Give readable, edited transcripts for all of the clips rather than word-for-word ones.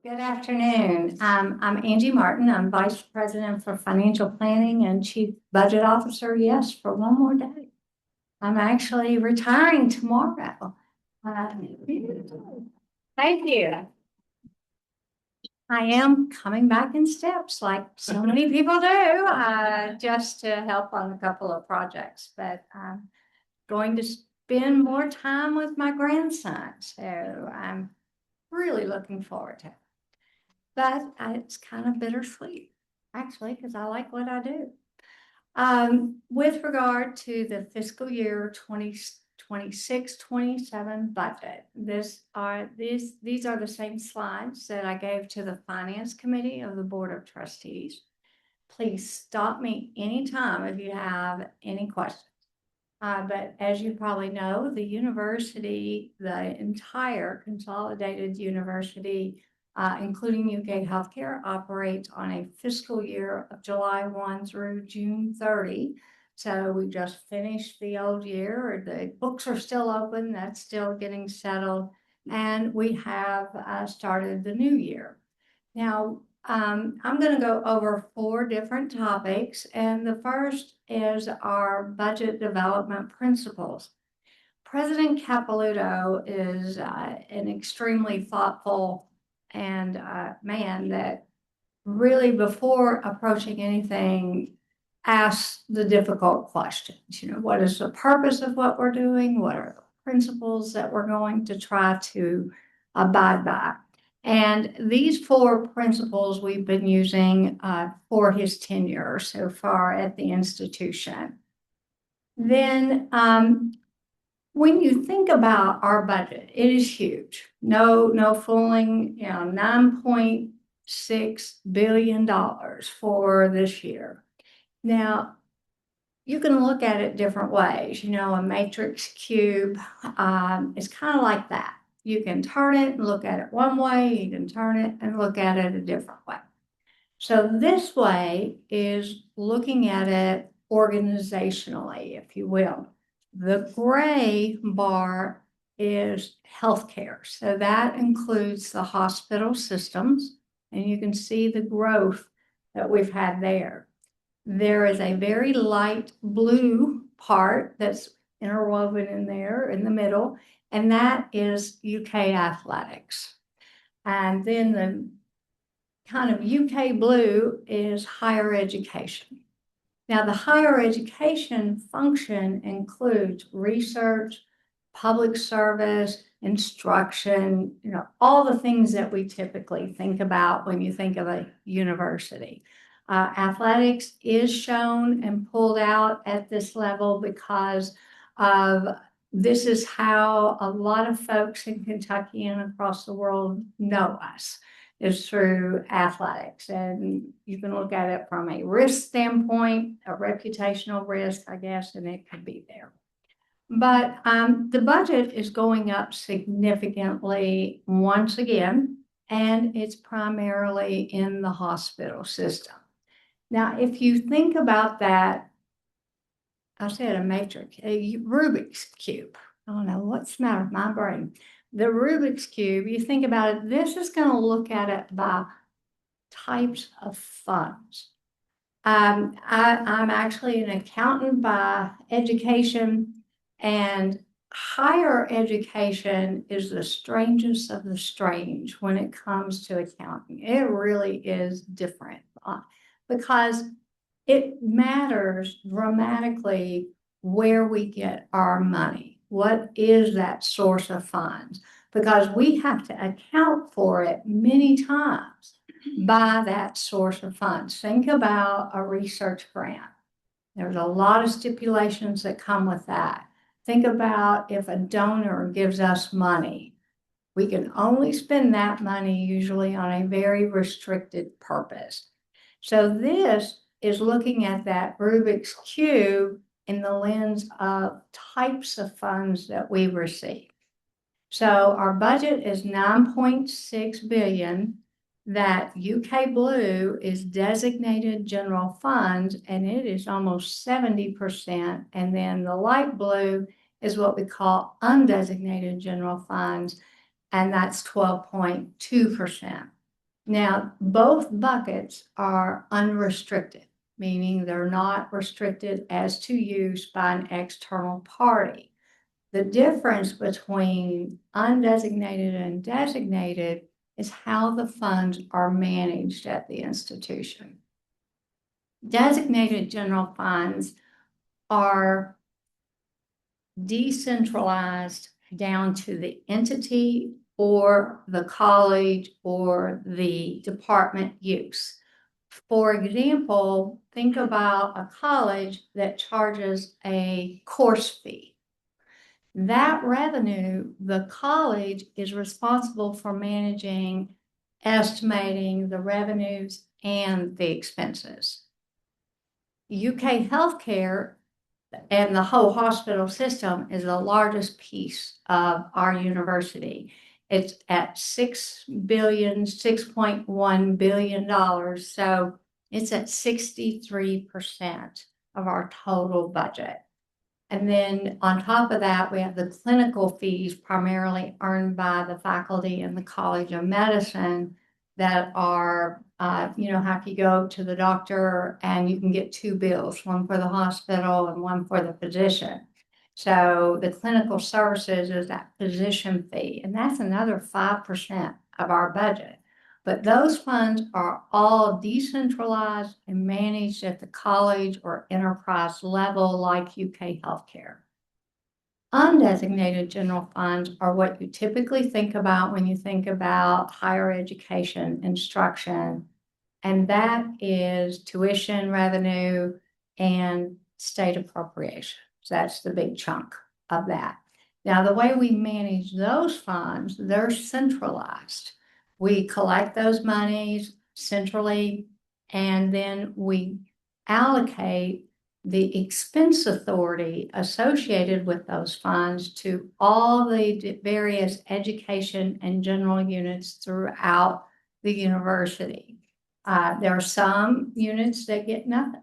Good afternoon. I'm Angie Martin. I'm Vice President for Financial Planning and Chief Budget Officer. Yes, for one more day. I'm actually retiring tomorrow. Thank you. I am coming back in steps like so many people do, just to help on a couple of projects, but I'm going to spend more time with my grandson. So I'm really looking forward to it. But it's kind of bittersweet, actually, because I like what I do. With regard to the fiscal year 2026-27 budget, these are the same slides that I gave to the Finance Committee of the Board of Trustees. Please stop me anytime if you have any questions. But as you probably know, the university, the entire consolidated university, including UK Healthcare, operates on a fiscal year of July 1 through June 30. So we just finished the old year. The books are still open. That's still getting settled. And we have started the new year. Now, I'm going to go over 4 different topics, and the first is our budget development principles. President Capilouto is an extremely thoughtful and man that really, before approaching anything, asks the difficult questions. You know, what is the purpose of what we're doing? What are the principles that we're going to try to abide by? And these 4 principles we've been using for his tenure so far at the institution. Then, when you think about our budget, it is huge. No fooling, you know, $9.6 billion for this year. Now, you can look at it different ways. You know, a matrix cube is kind of like that. You can turn it and look at it one way, you can turn it and look at it a different way. So this way is looking at it organizationally, if you will. The gray bar is healthcare. So that includes the hospital systems, and you can see the growth that we've had there. There is a very light blue part that's interwoven in there in the middle, and that is UK athletics. And then the kind of UK blue is higher education. Now, the higher education function includes research, public service, instruction, you know, all the things that we typically think about when you think of a university. Athletics is shown and pulled out at this level because of this is how a lot of folks in Kentucky and across the world know us, is through athletics. And you can look at it from a risk standpoint, a reputational risk, I guess, and it could be there. But the budget is going up significantly once again, and it's primarily in the hospital system. Now, if you think about that, I said a matrix, a Rubik's Cube. I don't know what's the matter with my brain. The Rubik's Cube, you think about it, this is going to look at it by types of funds. I'm actually an accountant by education, and higher education is the strangest of the strange when it comes to accounting. It really is different because it matters dramatically where we get our money. What is that source of funds? Because we have to account for it many times by that source of funds. Think about a research grant. There's a lot of stipulations that come with that. Think about if a donor gives us money. We can only spend that money usually on a very restricted purpose. So this is looking at that Rubik's Cube in the lens of types of funds that we receive. So our budget is $9.6 billion. That UK blue is designated general funds, and it is almost 70%. And then the light blue is what we call undesignated general funds, and that's 12.2%. Now, both buckets are unrestricted, meaning they're not restricted as to use by an external party. The difference between undesignated and designated is how the funds are managed at the institution. Designated general funds are decentralized down to the entity or the college or the department use. For example, think about a college that charges a course fee. That revenue, the college is responsible for managing, estimating the revenues and the expenses. UK healthcare and the whole hospital system is the largest piece of our university. It's at $6.1 billion. So it's at 63% of our total budget. And then on top of that, we have the clinical fees primarily earned by the faculty in the College of Medicine that are, how you go to the doctor and you can get two bills, one for the hospital and one for the physician. So the clinical services is that physician fee, and that's another 5% of our budget. But those funds are all decentralized and managed at the college or enterprise level like UK healthcare. Undesignated general funds are what you typically think about when you think about higher education instruction, and that is tuition revenue and state appropriation. So that's the big chunk of that. Now, the way we manage those funds, they're centralized. We collect those monies centrally, and then we allocate the expense authority associated with those funds to all the various education and general units throughout the university. There are some units that get nothing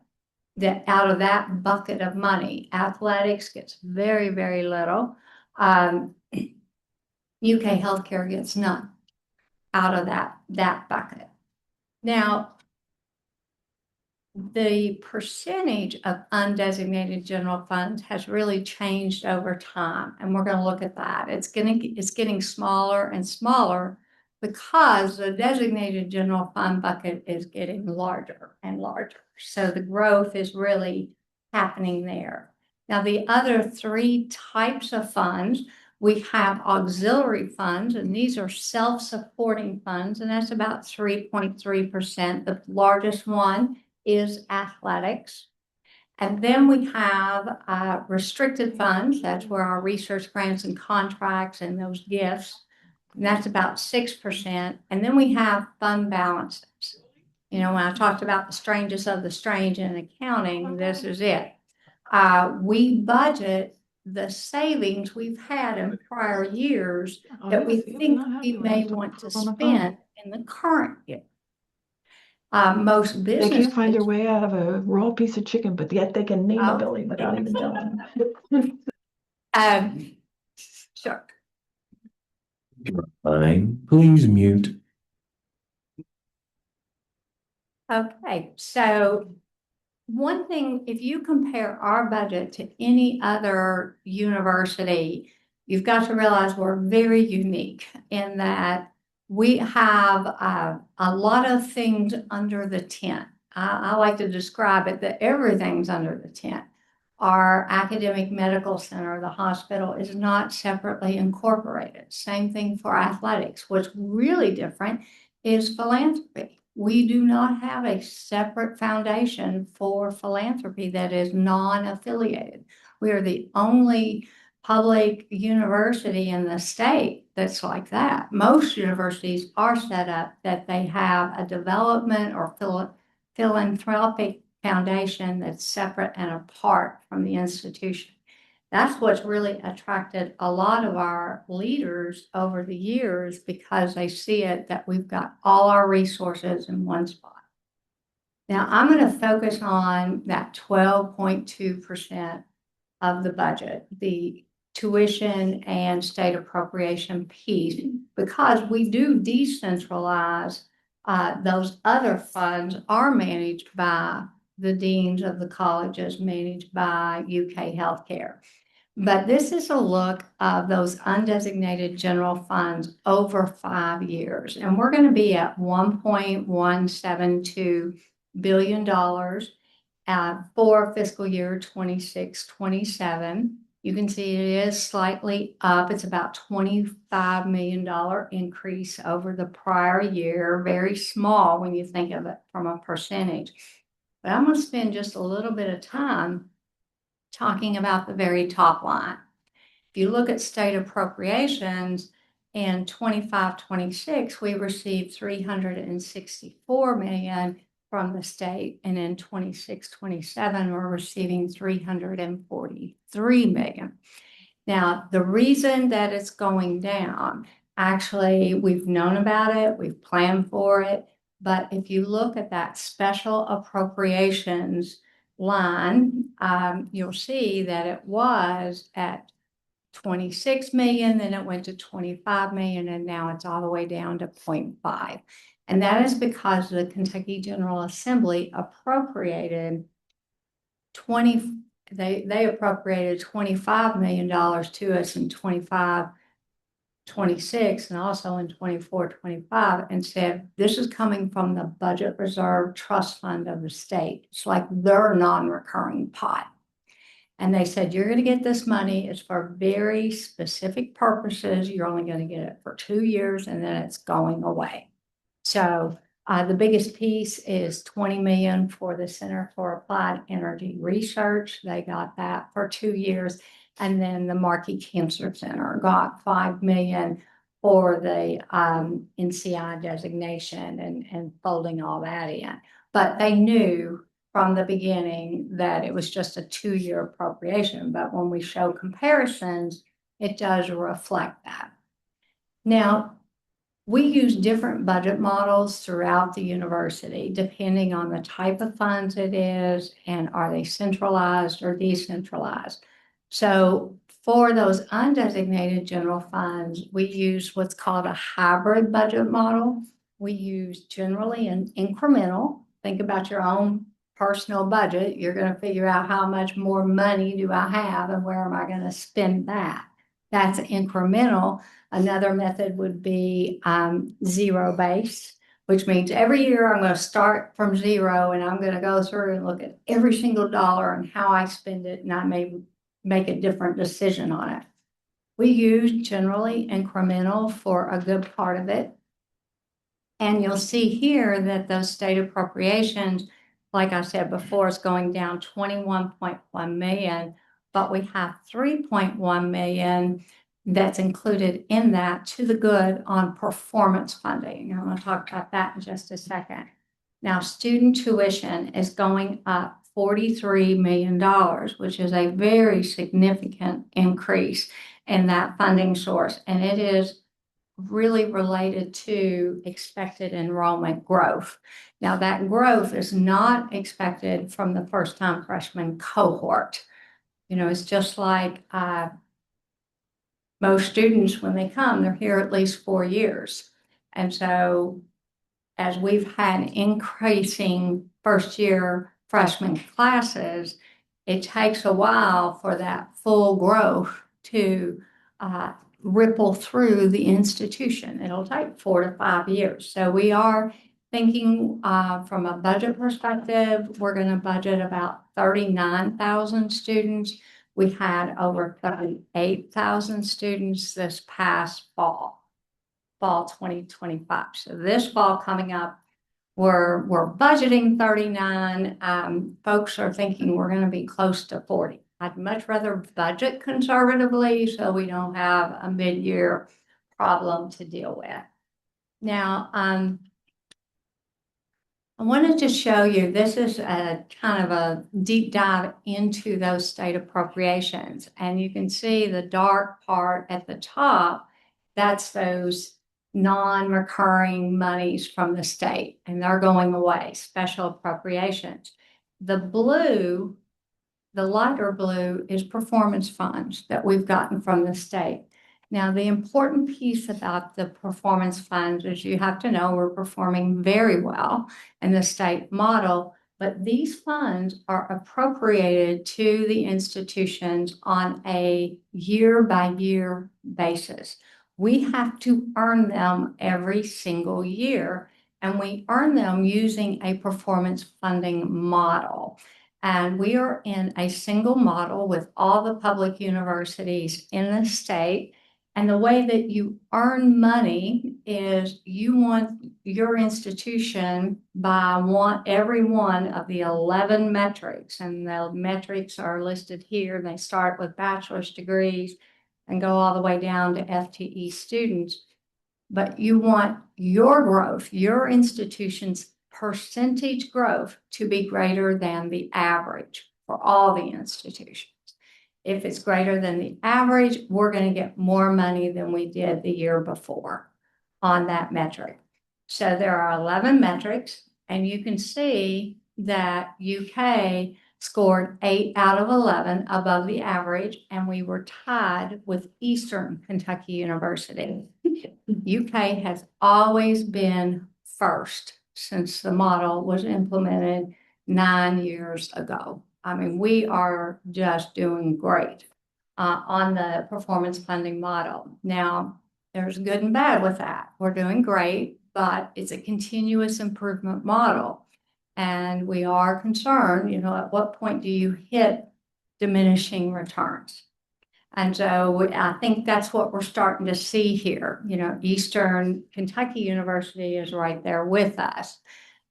that out of that bucket of money. Athletics gets very, very little. UK healthcare gets none out of that bucket. Now, the percentage of undesignated general funds has really changed over time, and we're going to look at that. It's getting smaller and smaller because the designated general fund bucket is getting larger and larger. So the growth is really happening there. Now, the other three types of funds, we have auxiliary funds, and these are self-supporting funds, and that's about 3.3%. The largest one is athletics. And then we have restricted funds. That's where our research grants and contracts and those gifts, and that's about 6%. And then we have fund balances. When I talked about the strangest of the strange in accounting, this is it. We budget the savings we've had in prior years that we think we may want to spend in the current year. Most They businesses can't find their way out of a raw piece of chicken, but yet they can name a building without even telling them. Sure. Fine, please mute. Okay, so one thing, if you compare our budget to any other university, you've got to realize we're very unique in that we have a lot of things under the tent. I like to describe it that everything's under the tent. Our academic medical center, the hospital, is not separately incorporated. Same thing for athletics. What's really different is philanthropy. We do not have a separate foundation for philanthropy that is non-affiliated. We are the only public university in the state that's like that. Most universities are set up that they have a development or philanthropic foundation that's separate and apart from the institution. That's what's really attracted a lot of our leaders over the years because they see it that we've got all our resources in one spot. Now, I'm going to focus on that 12.2% of the budget, the tuition and state appropriation piece, because we do decentralize those other funds are managed by the deans of the colleges, managed by UK Healthcare. But this is a look of those undesignated general funds over 5 years. And we're going to be at $1.172 billion for fiscal year 26-27. You can see it is slightly up. It's about $25 million increase over the prior year. Very small when you think of it from a percentage. But I'm going to spend just a little bit of time talking about the very top line. If you look at state appropriations in 25-26, we received $364 million from the state, and in 26-27, we're receiving $343 million. Now, the reason that it's going down, actually, we've known about it, we've planned for it, but if you look at that special appropriations line, you'll see that it was at 26 million, then it went to 25 million, and now it's all the way down to 0.5. And that is because the Kentucky General Assembly appropriated they appropriated $25 million to us in 25-26 and also in 24-25, and said this is coming from the budget reserve trust fund of the state. It's like their non-recurring pot. And they said, you're going to get this money. It's for very specific purposes. You're only going to get it for 2 years, and then it's going away. So the biggest piece is $20 million for the Center for Applied Energy Research. They got that for 2 years. And then the Markey Cancer Center got $5 million for the NCI designation and folding all that in. But they knew from the beginning that it was just a 2-year appropriation. But when we show comparisons, it does reflect that. Now, we use different budget models throughout the university, depending on the type of funds it is, and are they centralized or decentralized. So for those undesignated general funds, we use what's called a hybrid budget model. We use generally an incremental. Think about your own personal budget. You're going to figure out how much more money do I have and where am I going to spend that. That's incremental. Another method would be zero-based, which means every year I'm going to start from zero and I'm going to go through and look at every single dollar and how I spend it, and I may make a different decision on it. We use generally incremental for a good part of it. And you'll see here that those state appropriations, like I said before, is going down 21.1 million, but we have 3.1 million that's included in that to the good on performance funding. I'm going to talk about that in just a second. Now, student tuition is going up $43 million, which is a very significant increase in that funding source. And it is really related to expected enrollment growth. Now, that growth is not expected from the first-time freshman cohort. You know, it's just like most students, when they come, they're here at least 4 years. And so as we've had increasing first-year freshman classes, it takes a while for that full growth to ripple through the institution. It'll take 4 to 5 years. So we are thinking from a budget perspective, we're going to budget about 39,000 students. We had over 38,000 students this past fall 2025. So this fall coming up, we're budgeting 39. Folks are thinking we're going to be close to 40. I'd much rather budget conservatively so we don't have a mid-year problem to deal with. Now, I wanted to show you, this is a kind of a deep dive into those state appropriations. And you can see the dark part at the top, that's those non-recurring monies from the state, and they're going away, special appropriations. The blue, the lighter blue, is performance funds that we've gotten from the state. Now, the important piece about the performance funds is you have to know we're performing very well in the state model, but these funds are appropriated to the institutions on a year-by-year basis. We have to earn them every single year, and we earn them using a performance funding model. And we are in a single model with all the public universities in the state. And the way that you earn money is you want your institution by every one of the 11 metrics. And the metrics are listed here. They start with bachelor's degrees and go all the way down to FTE students. But you want your growth, your institution's percentage growth to be greater than the average for all the institutions. If it's greater than the average, we're going to get more money than we did the year before on that metric. So there are 11 metrics, and you can see that UK scored 8 out of 11 above the average, and we were tied with Eastern Kentucky University. UK has always been first since the model was implemented 9 years ago. I mean, we are just doing great on the performance funding model. Now, there's good and bad with that. We're doing great, but it's a continuous improvement model. And we are concerned, at what point do you hit diminishing returns? And so I think that's what we're starting to see here. Eastern Kentucky University is right there with us.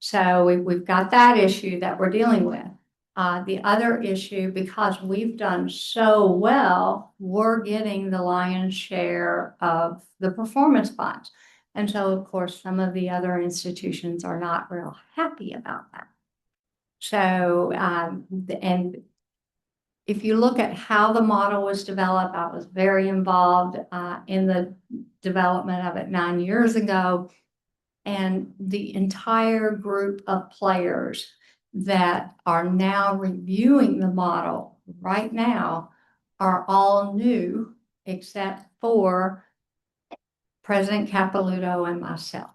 So we've got that issue that we're dealing with. The other issue, because we've done so well, we're getting the lion's share of the performance funds. And so, of course, some of the other institutions are not real happy about that. So, and if you look at how the model was developed, I was very involved in the development of it 9 years ago. And the entire group of players that are now reviewing the model right now are all new, except for President Capilouto and myself.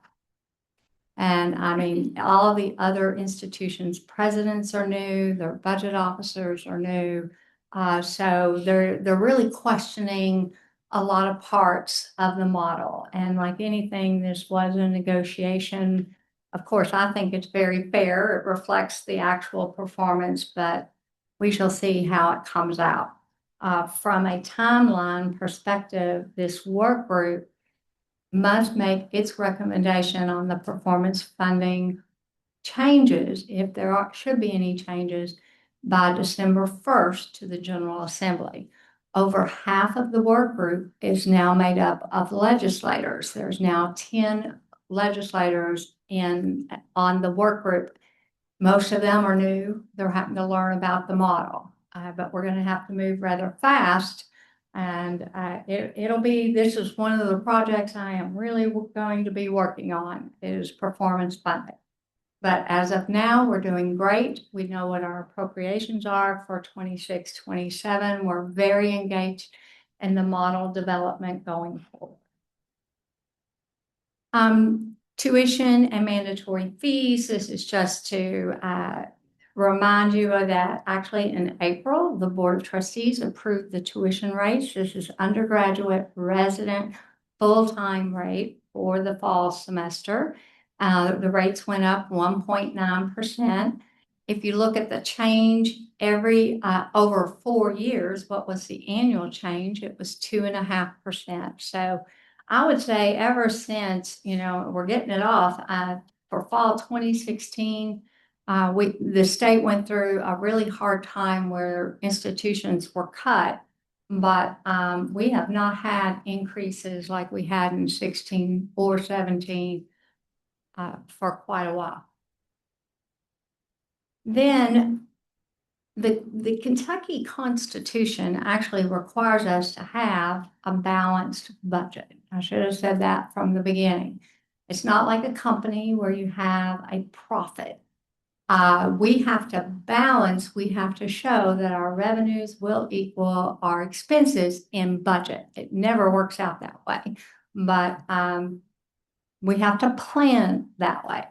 And I mean, all the other institutions' presidents are new, their budget officers are new. So they're really questioning a lot of parts of the model. And like anything, this was a negotiation. Of course, I think it's very fair. It reflects the actual performance, but we shall see how it comes out. From a timeline perspective, this work group must make its recommendation on the performance funding changes, if there should be any changes, by December 1st to the General Assembly. Over half of the work group is now made up of legislators. There's now 10 legislators on the work group. Most of them are new. They're having to learn about the model, but we're going to have to move rather fast. And this is one of the projects I am really going to be working on is performance funding. But as of now, we're doing great. We know what our appropriations are for 26, 27. We're very engaged in the model development going forward. Tuition and mandatory fees. This is just to remind you of that actually in April, the Board of Trustees approved the tuition rates. This is undergraduate, resident, full-time rate for the fall semester. The rates went up 1.9%. If you look at the change every over 4 years, what was the annual change? It was 2.5%. So I would say ever since, we're getting it off for fall 2016, the state went through a really hard time where institutions were cut, but we have not had increases like we had in 16 or 17 for quite a while. Then the Kentucky Constitution actually requires us to have a balanced budget. I should have said that from the beginning. It's not like a company where you have a profit. we have to balance, we have to show that our revenues will equal our expenses in budget. It never works out that way, but we have to plan that way.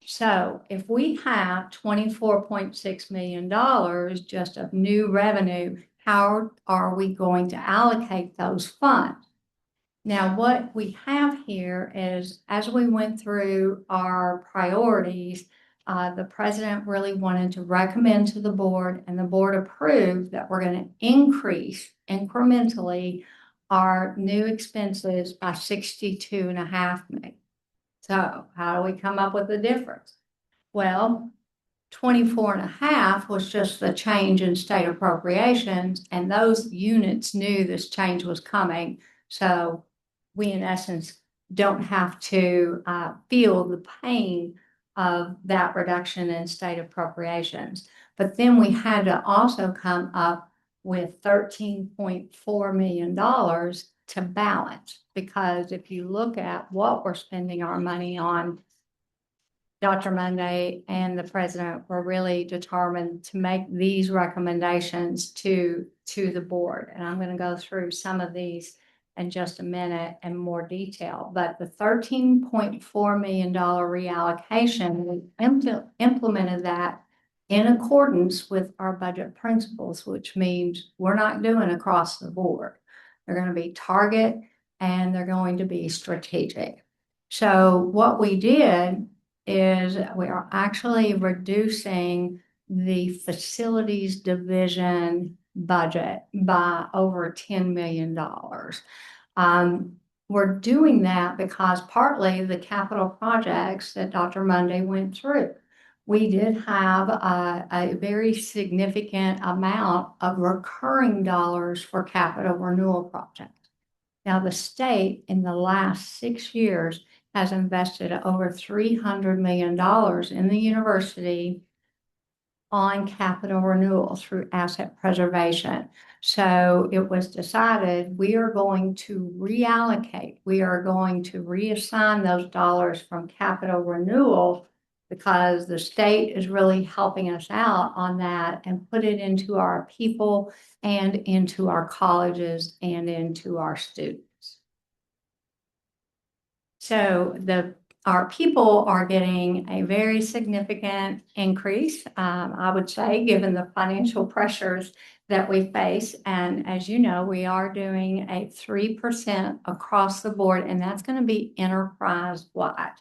So if we have $24.6 million just of new revenue, how are we going to allocate those funds? Now, what we have here is, as we went through our priorities, the president really wanted to recommend to the board, and the board approved that we're going to increase incrementally our new expenses by 62.5 million. So how do we come up with the difference? Well, 24.5 was just the change in state appropriations, and those units knew this change was coming. So we, in essence, don't have to feel the pain of that reduction in state appropriations. But then we had to also come up with $13.4 million to balance, because if you look at what we're spending our money on, Dr. Monday and the president were really determined to make these recommendations to the board. And I'm going to go through some of these in just a minute in more detail. But the $13.4 million reallocation, we implemented that in accordance with our budget principles, which means we're not doing across the board. They're going to be target and they're going to be strategic. So what we did is we are actually reducing the facilities division budget by over $10 million. We're doing that because partly the capital projects that Dr. Monday went through. We did have a very significant amount of recurring dollars for capital renewal projects. Now, the state in the last 6 years has invested over $300 million in the university on capital renewal through asset preservation. So it was decided we are going to reallocate, we are going to reassign those dollars from capital renewal, because the state is really helping us out on that, and put it into our people and into our colleges and into our students. So our people are getting a very significant increase, I would say, given the financial pressures that we face. And as you know, we are doing a 3% across the board, and that's going to be enterprise-wide.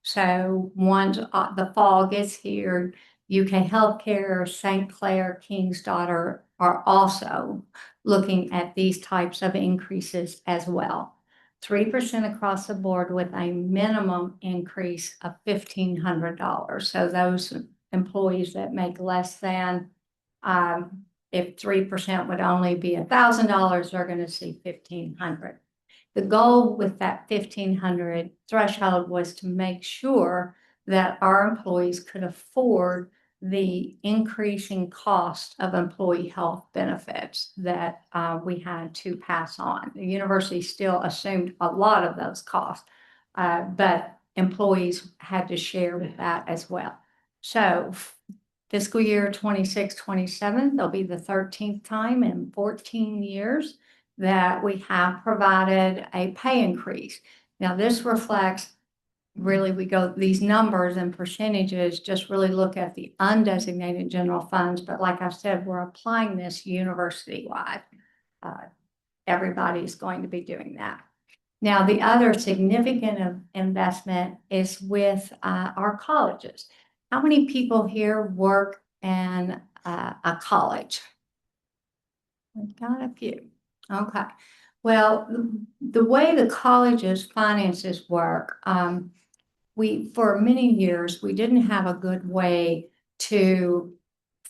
So once the fall gets here, UK Healthcare, St. Clair, King's Daughter are also looking at these types of increases as well. 3% across the board with a minimum increase of $1,500. So those employees that make less than, if 3% would only be $1,000, they're going to see $1,500. The goal with that $1,500 threshold was to make sure that our employees could afford the increasing cost of employee health benefits that we had to pass on. The university still assumed a lot of those costs, but employees had to share with that as well. So fiscal year 26-27, there'll be the 13th time in 14 years that we have provided a pay increase. Now this reflects, really, we go, these numbers and percentages just really look at the undesignated general funds. But like I said, we're applying this university-wide. Everybody's going to be doing that. Now, the other significant investment is with our colleges. How many people here work in a college? We've got a few. Okay. Well, the way the college's finances work, for many years, we didn't have a good way to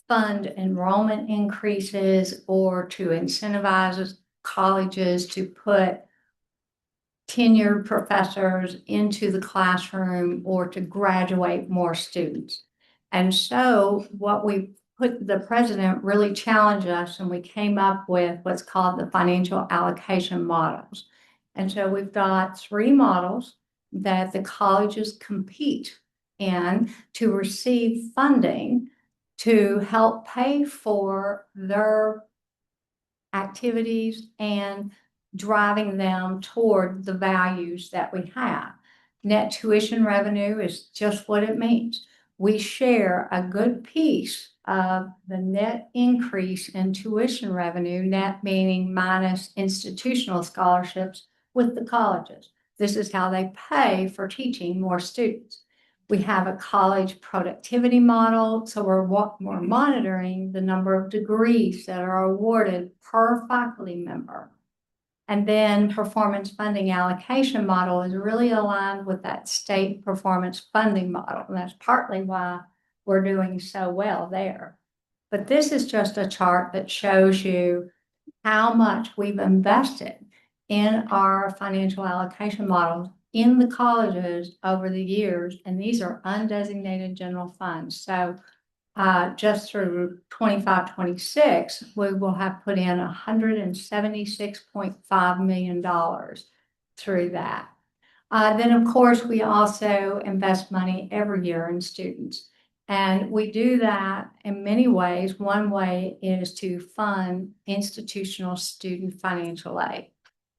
fund enrollment increases or to incentivize colleges to put tenured professors into the classroom or to graduate more students. And so the president really challenged us, and we came up with what's called the financial allocation models. And so we've got 3 models that the colleges compete in to receive funding to help pay for their activities and driving them toward the values that we have. Net tuition revenue is just what it means. We share a good piece of the net increase in tuition revenue, net meaning minus institutional scholarships, with the colleges. This is how they pay for teaching more students. We have a college productivity model, so we're monitoring the number of degrees that are awarded per faculty member. And then performance funding allocation model is really aligned with that state performance funding model. And that's partly why we're doing so well there. But this is just a chart that shows you how much we've invested in our financial allocation models in the colleges over the years. And these are undesignated general funds. So just through 25, 26, we will have put in $176.5 million through that. Then, of course, we also invest money every year in students. And we do that in many ways. One way is to fund institutional student financial aid.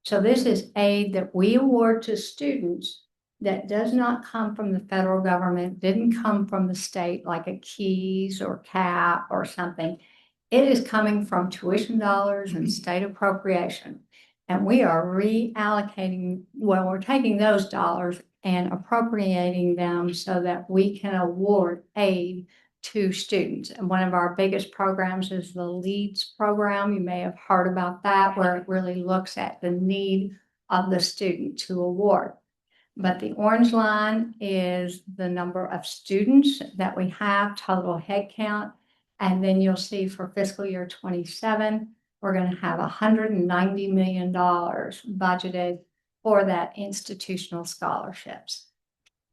So this is aid that we award to students that does not come from the federal government, didn't come from the state like a KEYS or CAP or something. It is coming from tuition dollars and state appropriation. And we are reallocating, well, we're taking those dollars and appropriating them so that we can award aid to students. And one of our biggest programs is the LEADS program. You may have heard about that, where it really looks at the need of the student to award. But the orange line is the number of students that we have, total head count. And then you'll see for fiscal year 27, we're going to have $190 million budgeted for that institutional scholarships.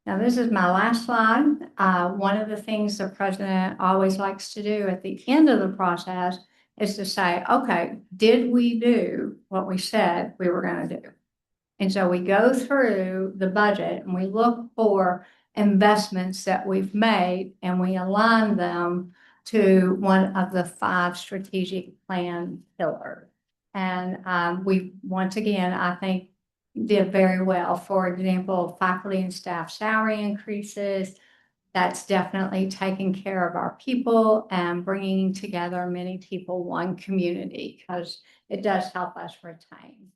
Now, this is my last slide. One of the things the president always likes to do at the end of the process is to say, okay, did we do what we said we were going to do? And so we go through the budget and we look for investments that we've made and we align them to one of the 5 strategic plan pillars. And we, once again, I think did very well. For example, faculty and staff salary increases. That's definitely taking care of our people and bringing together many people, one community, because it does help us retain.